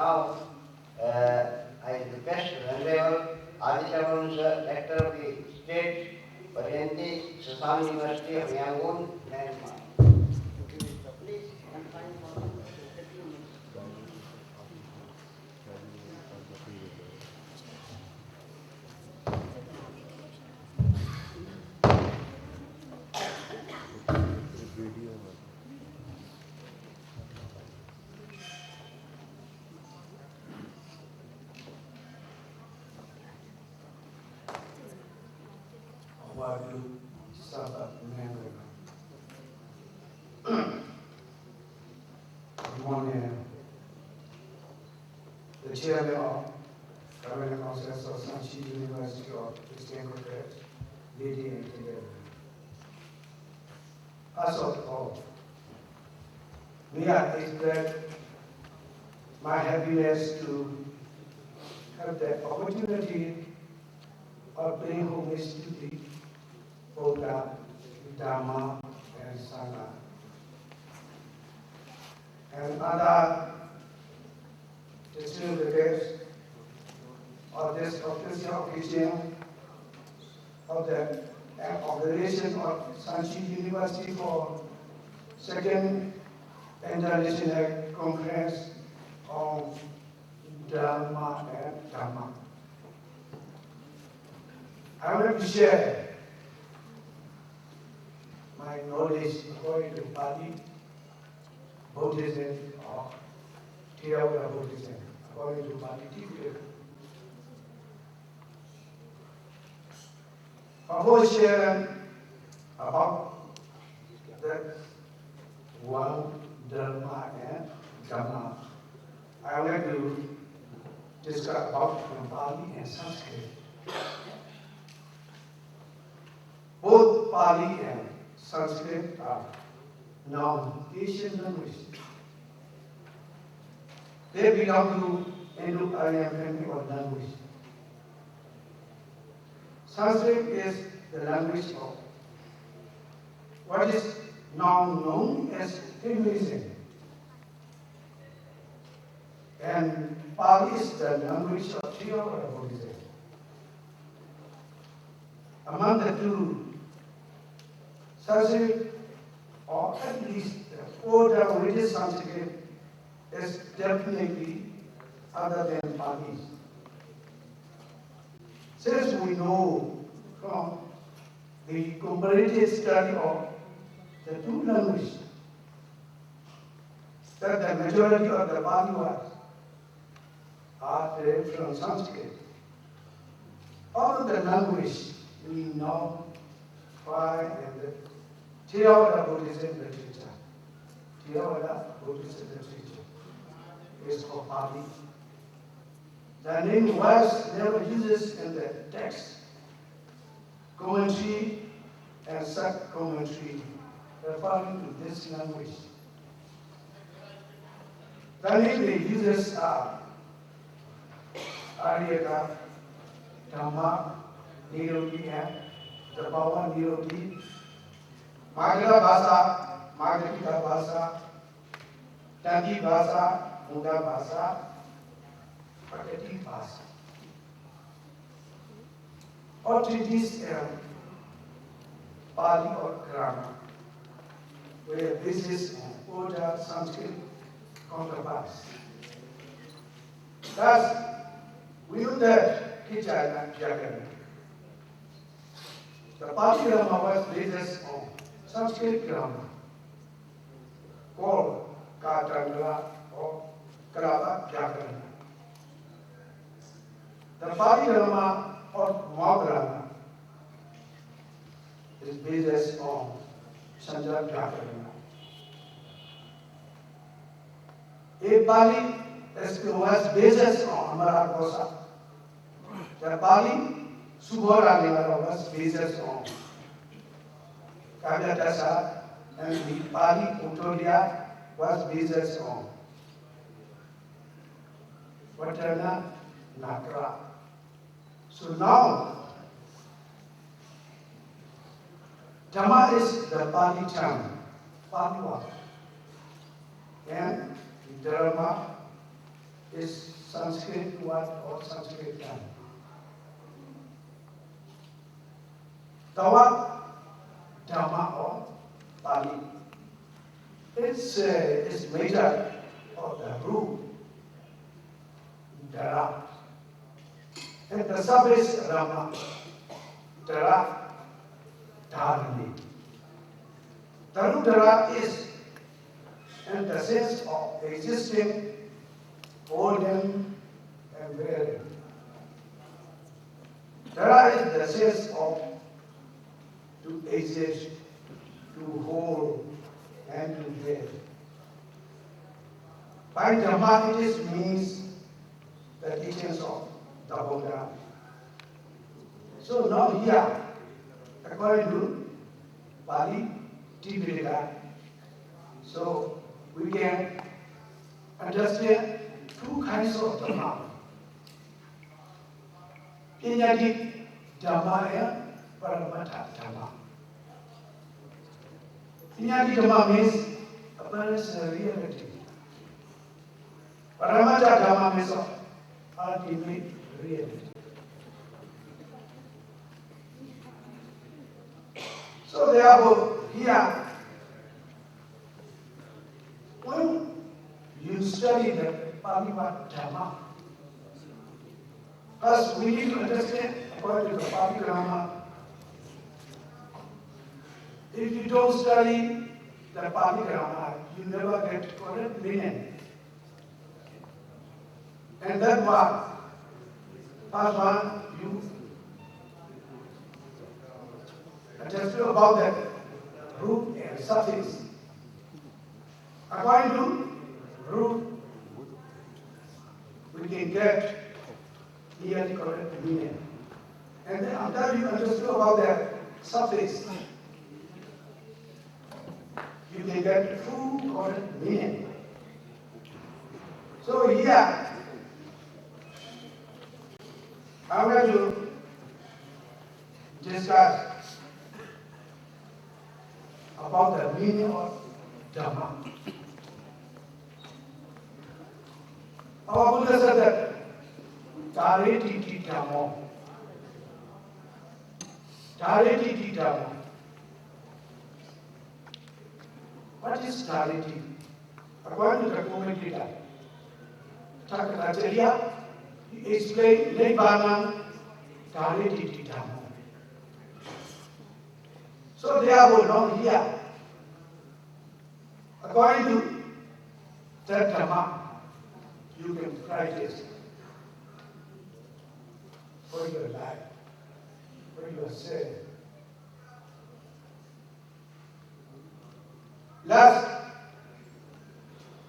Now, I request Venerable Aditya Lecturer of the State, Orient, Sramana University of Yangon, Myanmar. Please, confine for 15 minutes. Good morning. The chairman of Government Council of Sanchi University of Christian College, VTS and together. As of all, may I express my happiness to have the opportunity of paying homage to the Buddha, Dharma, and Sangha, and other distributors of this official occasion of the organization of Sanchi University for second international conference on Dharma and Dhamma. I want to share my knowledge according to Pali, Buddhism, or theological Buddhism, according to Pali teaching. Before sharing about the one Dharma and Dhamma, I would like to discuss about Pali and Sanskrit. Both Pali and Sanskrit are non-Asian languages. They belong to Indo-Aryan family of language. Sanskrit is the language of what is now known as Hinduism. And Pali is the language of theological Buddhism. Among the two, Sanskrit, or at least the older religious Sanskrit, is definitely other than Pali. Since we know from the comparative study of the two languages that the majority of the Pali words are derived from Sanskrit, all of the language we now find in the theological Buddhism literature. Theological Buddhism literature is called Pali. The name was never used in the text, commentary, and sub-commentary referring to this language. The name they use are Aryaka, Dhamma, Nivrtti, and the Bhava Nivrtti, Magala Bhasa, Magadika Bhasa, Tangi Bhasa, Muda Bhasa, Prakati Bhasa. All treaties and Pali or grammar were basis on older Sanskrit counterparts. Thus, we know that Kichana Jagana. The Pali grammar was based on Sanskrit grammar called Katangala or Kalava Jagana. The Pali grammar or Mahagrama is based on Sanjay Jagana. A Pali was based on Amara Kosa. The Pali Subhara was based on Kavyadasa, and the Pali Uttodia was based on Vatana Nakra. So now, Dhamma is the Pali term, Pali word, and Dharma is Sanskrit word or Sanskrit canon. The word Dhamma or Pali is made up of the root Dhara, and the sub is Rama, Dhara, Dharani. The root Dhara is in the sense of existing, holding, and bearing. Dhara is the sense of to exist, to hold, and to bear. By Dhamma, it means the teachings of the Buddha. So now here, according to Pali, Tipitaka, so we can understand two kinds of Dhamma. Inyadik Dhamma and Paramata Dhamma. Inyadik Dhamma means appearance reality. Paramata Dhamma means ultimate reality. So therefore, here, when you study the Pali word Dhamma, first we need to understand according to the Pali grammar. If you don't study the Pali grammar, you never get correct meaning. And that was first one you understood about that root and suffix. According to root, we can get nearly correct meaning. And then after you understood about that suffix, you can get full correct meaning. So here, I'm going to discuss about the meaning of Dhamma. Our Buddha said that Tareti ti Dhammo. Tareti ti Dhammo. What is Tareti? According to the commentator, Takatacharya, he explained Nirvana, Tareti ti Dhammo. So therefore, now here, according to that Dhamma, you can practice for your life, for yourself. Last,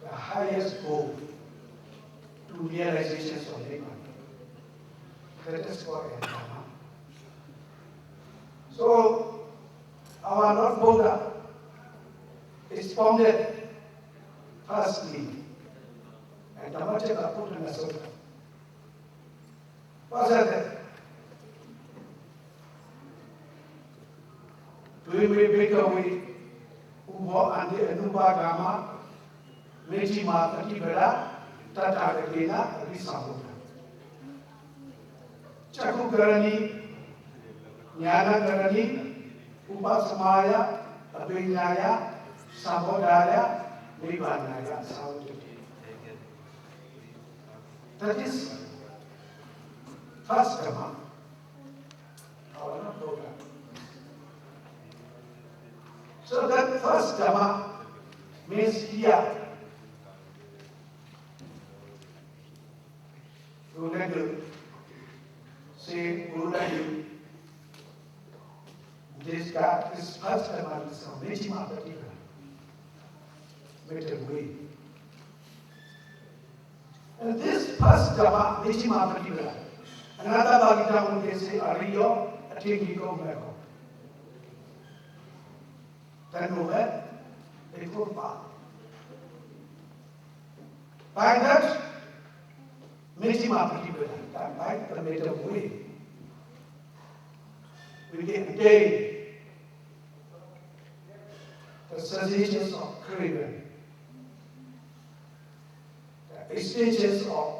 the highest goal to realization of Nirvana. That is called Dhamma. So, our Lord Buddha expounded firstly, and Dhamma-cakka Putana Sutta. What is that? Doing we Bhikku, Ubo and the Hindu-Bauddha, Mejima Patibara, Tata-Gena, Risabuddha. Chakukarani, Jnana-karani, Upasamaya, Abhinyaya, Sabodaya, Nirvanaya, Saudhi. That is first Dhamma, our Lord Buddha. So that first Dhamma means here. You let to say, Buddha, this guy is first Dhamma is from Mejima Pativa. Made a way. And this first Dhamma, Mejima Pativa, another Bhagavad Gita say, Ariyo, Atingiko Meko. Then over, a full path. By that, Mejima Pativa, by the made a way, we can attain the cessations of craving, the extensions of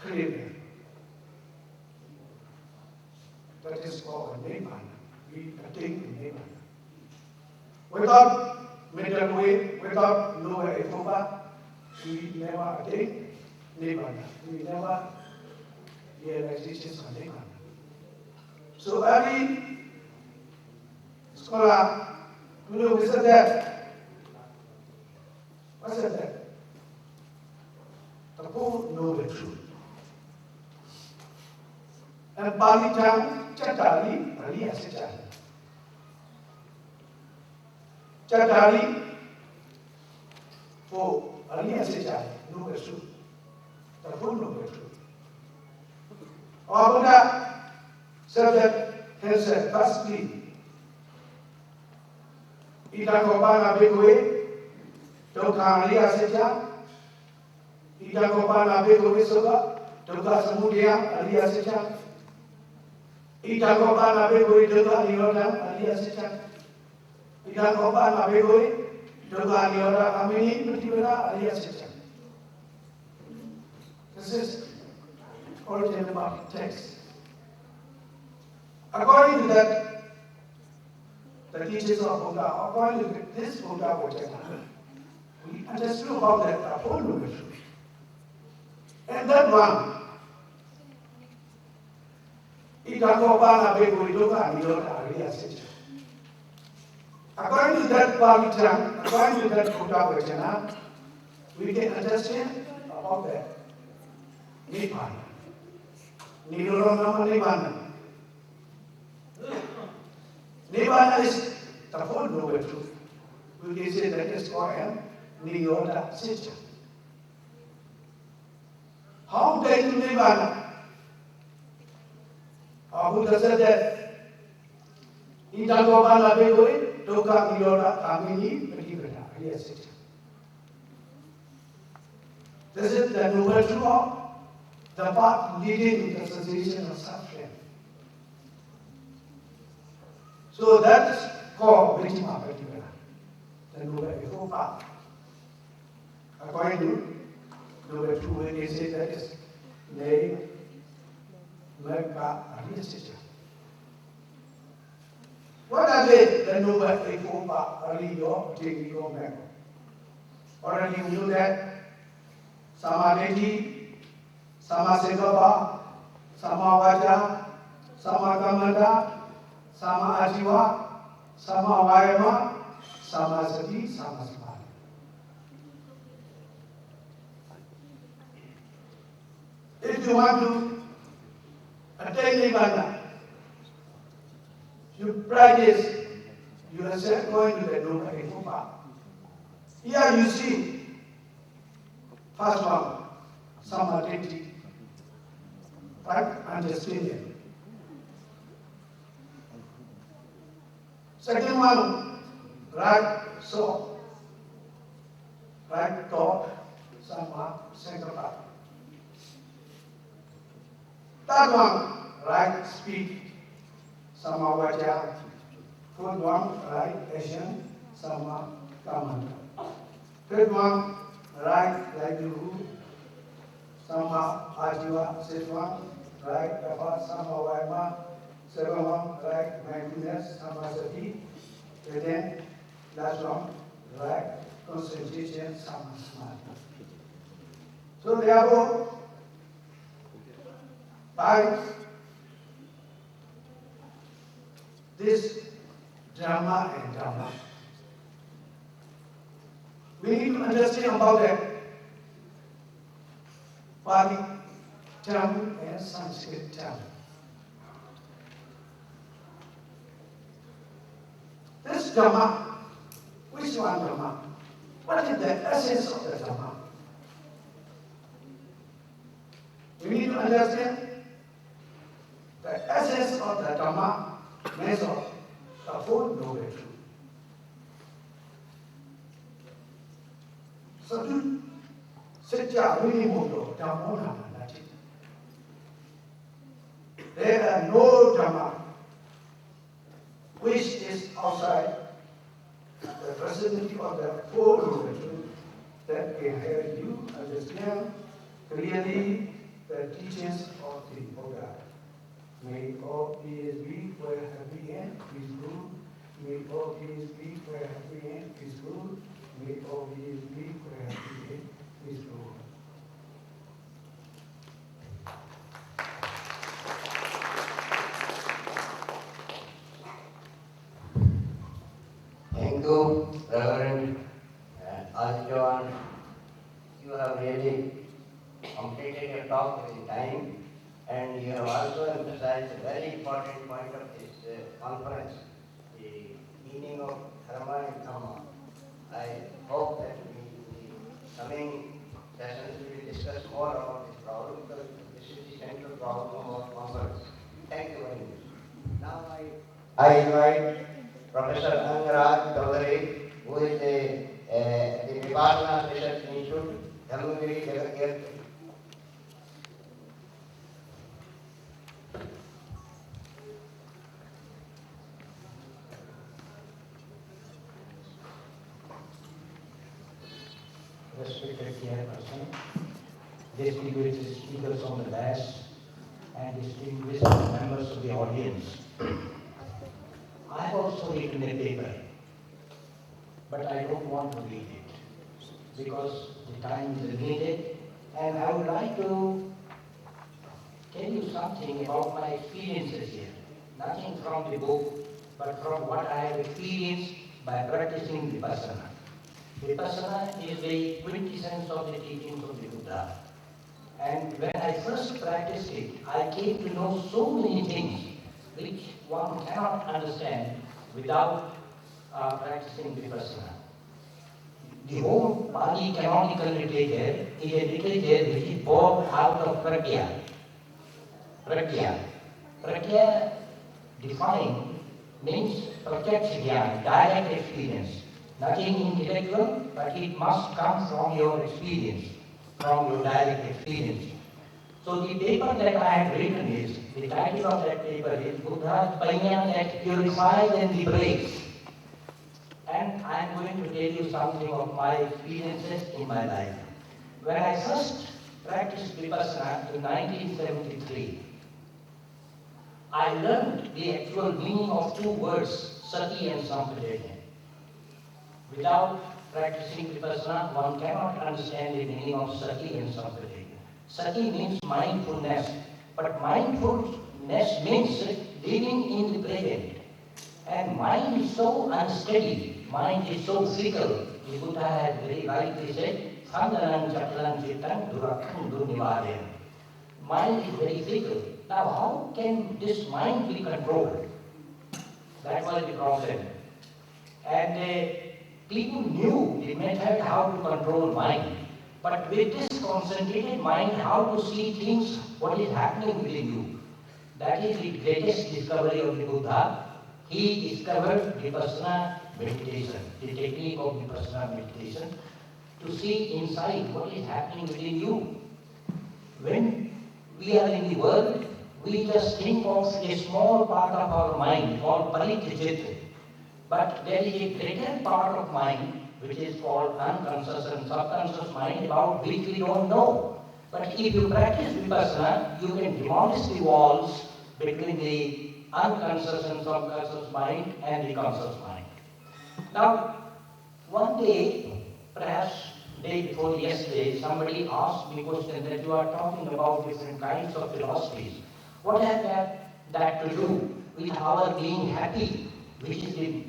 clearly. That is called Nirvana. We attain Nirvana. Without middle way, without lower effort, we never attain Nirvana. We never realization of Nirvana. So every scholar will visit that. What's that? The Buddha know the truth. And Pali term, Chatali, Pali Asceticism. Chatali, for Ali Asceticism, know the truth. The Buddha know the truth. Our Buddha said that himself, firstly, Ida Kopana Bhikku, Dokha Ali Asceticism, Ida Kopana Bhikku Soga, Dokha Samudaya Ali Asceticism, Ida Kopana Bhikku Dokha Nirvana Ali Asceticism, Ida Kopana Bhikku Dokha Nirvana Kamini Prativana Ali Asceticism. This is original text. According to that, the teachings of Buddha, according to this Buddha Vajana, we understood about that Apollo. And that one, according to that Pavitra, according to that Buddha Vajana, we can understand about that Nirvana. Nirvana. Nirvana is the whole noble truth. We can say that is called Nirvana system. How do you Nirvana? Our Buddha said that Idagobana Begoi, Toka Nirvana Kamini, Prativana, system. This is the noble truth of the path leading to the cessation of suffering. So that is called Vitima Prativana, the noble path. According to noble truth, we can say that is name, Merka, and system. What are they? The noble path, Aliyo, Tigiyo, Merka. Already we know that Samadhi, Samasegapa, Samavaja, Samakamada, Sama Ajiva, Sama Vayama, Sama Sati, Sama Samadhi. If you want to attain Nirvana, you practice, you are going to the Noble path. Here you see, first one, Samadhi, right understanding. Second one, right soul, right thought, Sama Sankapa. Third one, right speech, Sama Vaja. Fourth one, right action, Sama Kamanda. Fifth one, right livelihood, Sama Ajiva. Sixth one, right effort, Sama Vaima. Seventh one, right mindfulness, Sama Sati. And then last one, right concentration, Sama Samadhi. So therefore, by this Dharma and Dhamma, we need to understand about that Pali term and Sanskrit term. This Dhamma, which one Dhamma? What is the essence of the Dhamma? We need to understand the essence of the Dhamma means of the Four Noble Truths. Satu Sejak Minimodo Dhamma Nati. There are no Dhamma which is outside the vicinity of the Four Noble Truths that can help you understand clearly the teachings of the Buddha. May all peace be for happy and peace rule. May all peace be for happy and peace rule. May all peace be for happy and peace rule. Thank you, Reverend Adityavan. You have really completed your talk within time, and you have also emphasized a very important point of this conference, the meaning of Dharma and Dhamma. I hope that in the coming sessions we will discuss more about this problem, because this is the central problem of our conference. Thank you very much. Now I invite Professor Angaraj Chaudhary, who is the Vipassana Research Institute, Dharmagiri, Jagat. Respected chairperson, distinguished speakers on the dash, and distinguished members of the audience. I have also written a paper, but I don't want to read it because the time is limited, and I would like to tell you something about my experiences here. Nothing from the book, but from what I have experienced by practicing Vipassana. Vipassana is the quintessence of the teachings of the Buddha. And when I first practiced it, I came to know so many things which one cannot understand without practicing Vipassana. The whole Pali canonical literature is a literature which is born out of Pragya. Pragya defined means pratyaksh jnana, direct experience. Nothing intellectual, but it must come from your experience, from your direct experience. So the paper that I have written is, the title of that paper is Buddha's Panya that purifies and liberates. And I am going to tell you something of my experiences in my life. When I first practiced Vipassana in 1973, I learned the actual meaning of two words, sati and sampajanya. Without practicing Vipassana, one cannot understand the meaning of sati and sampajanya. Sati means mindfulness, but mindfulness means living in the present. And mind is so unsteady, mind is so fickle. The Buddha has very rightly said, Sandanan chakran chitam durakkham durnivarayam. Mind is very fickle. Now how can this mind be controlled? That was the problem. And people knew the method how to control mind. But with this concentrated mind, how to see things, what is happening within you. That is the greatest discovery of the Buddha. He discovered Vipassana meditation, the technique of Vipassana meditation, to see inside what is happening within you. When we are in the world, we just think of a small part of our mind called paritijit. But there is a greater part of mind which is called unconscious and subconscious mind, about which we don't know. But if you practice Vipassana, you can demolish the walls between the unconscious and subconscious mind and the conscious mind. Now, one day, perhaps day before yesterday, somebody asked me a question that you are talking about different kinds of philosophies. What has that to do with our being happy, which is the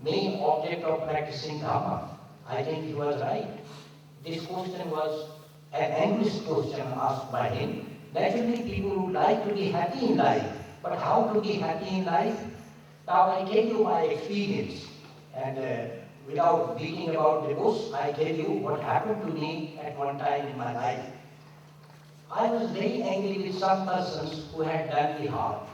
main object of practicing Dharma? I think he was right. This question was an English question asked by him. Naturally, people would like to be happy in life, but how to be happy in life? Now I tell you my experience, and without beating about the bush, I tell you what happened to me at one time in my life. I was very angry with some persons who had done me harm.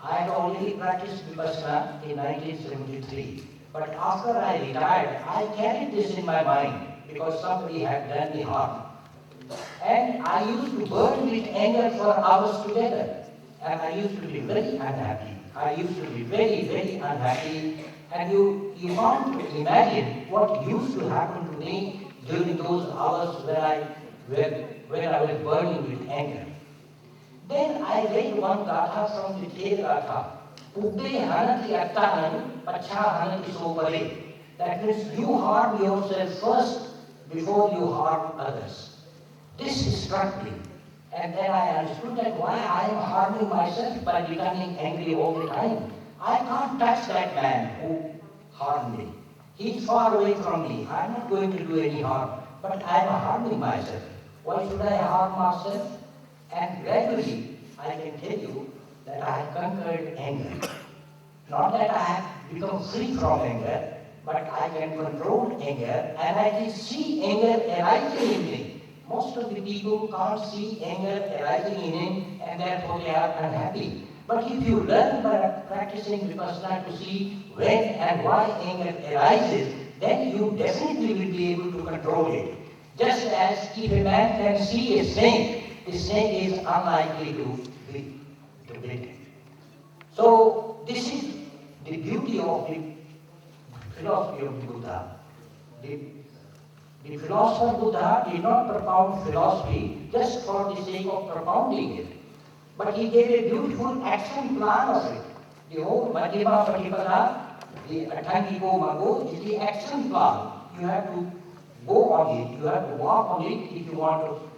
I had already practiced Vipassana in 1973, but after I retired, I carried this in my mind because somebody had done me harm. And I used to burn with anger for hours together, and I used to be very unhappy. I used to be very, very unhappy, and you want to imagine what used to happen to me during those hours when when I was burning with anger. Then I read one gatha from the Theta Gatha. Ubbe hanati attanan pacha hanati sopare. That means you harm yourself first before you harm others. This struck me. And then I understood that why I am harming myself by becoming angry all the time. I can't touch that man who harmed me. He's far away from me. I'm not going to do any harm. But I'm harming myself. Why should I harm myself? And gradually, I can tell you that I have conquered anger. Not that I have become free from anger, but I can control anger and I can see anger arising in me. Most of the people can't see anger arising in him and therefore they are unhappy. But if you learn by practicing vipassana to see when and why anger arises, then you definitely will be able to control it. Just as if a man can see a snake, the snake is unlikely to bit it. So this is the beauty of the philosophy of the Buddha. The philosopher Buddha did not propound philosophy just for the sake of propounding it, but he gave a beautiful action plan of it. The whole Madhyama Patipada, the Athangiko Mago, is the action plan. You have to go on it, you have to walk on it if you want to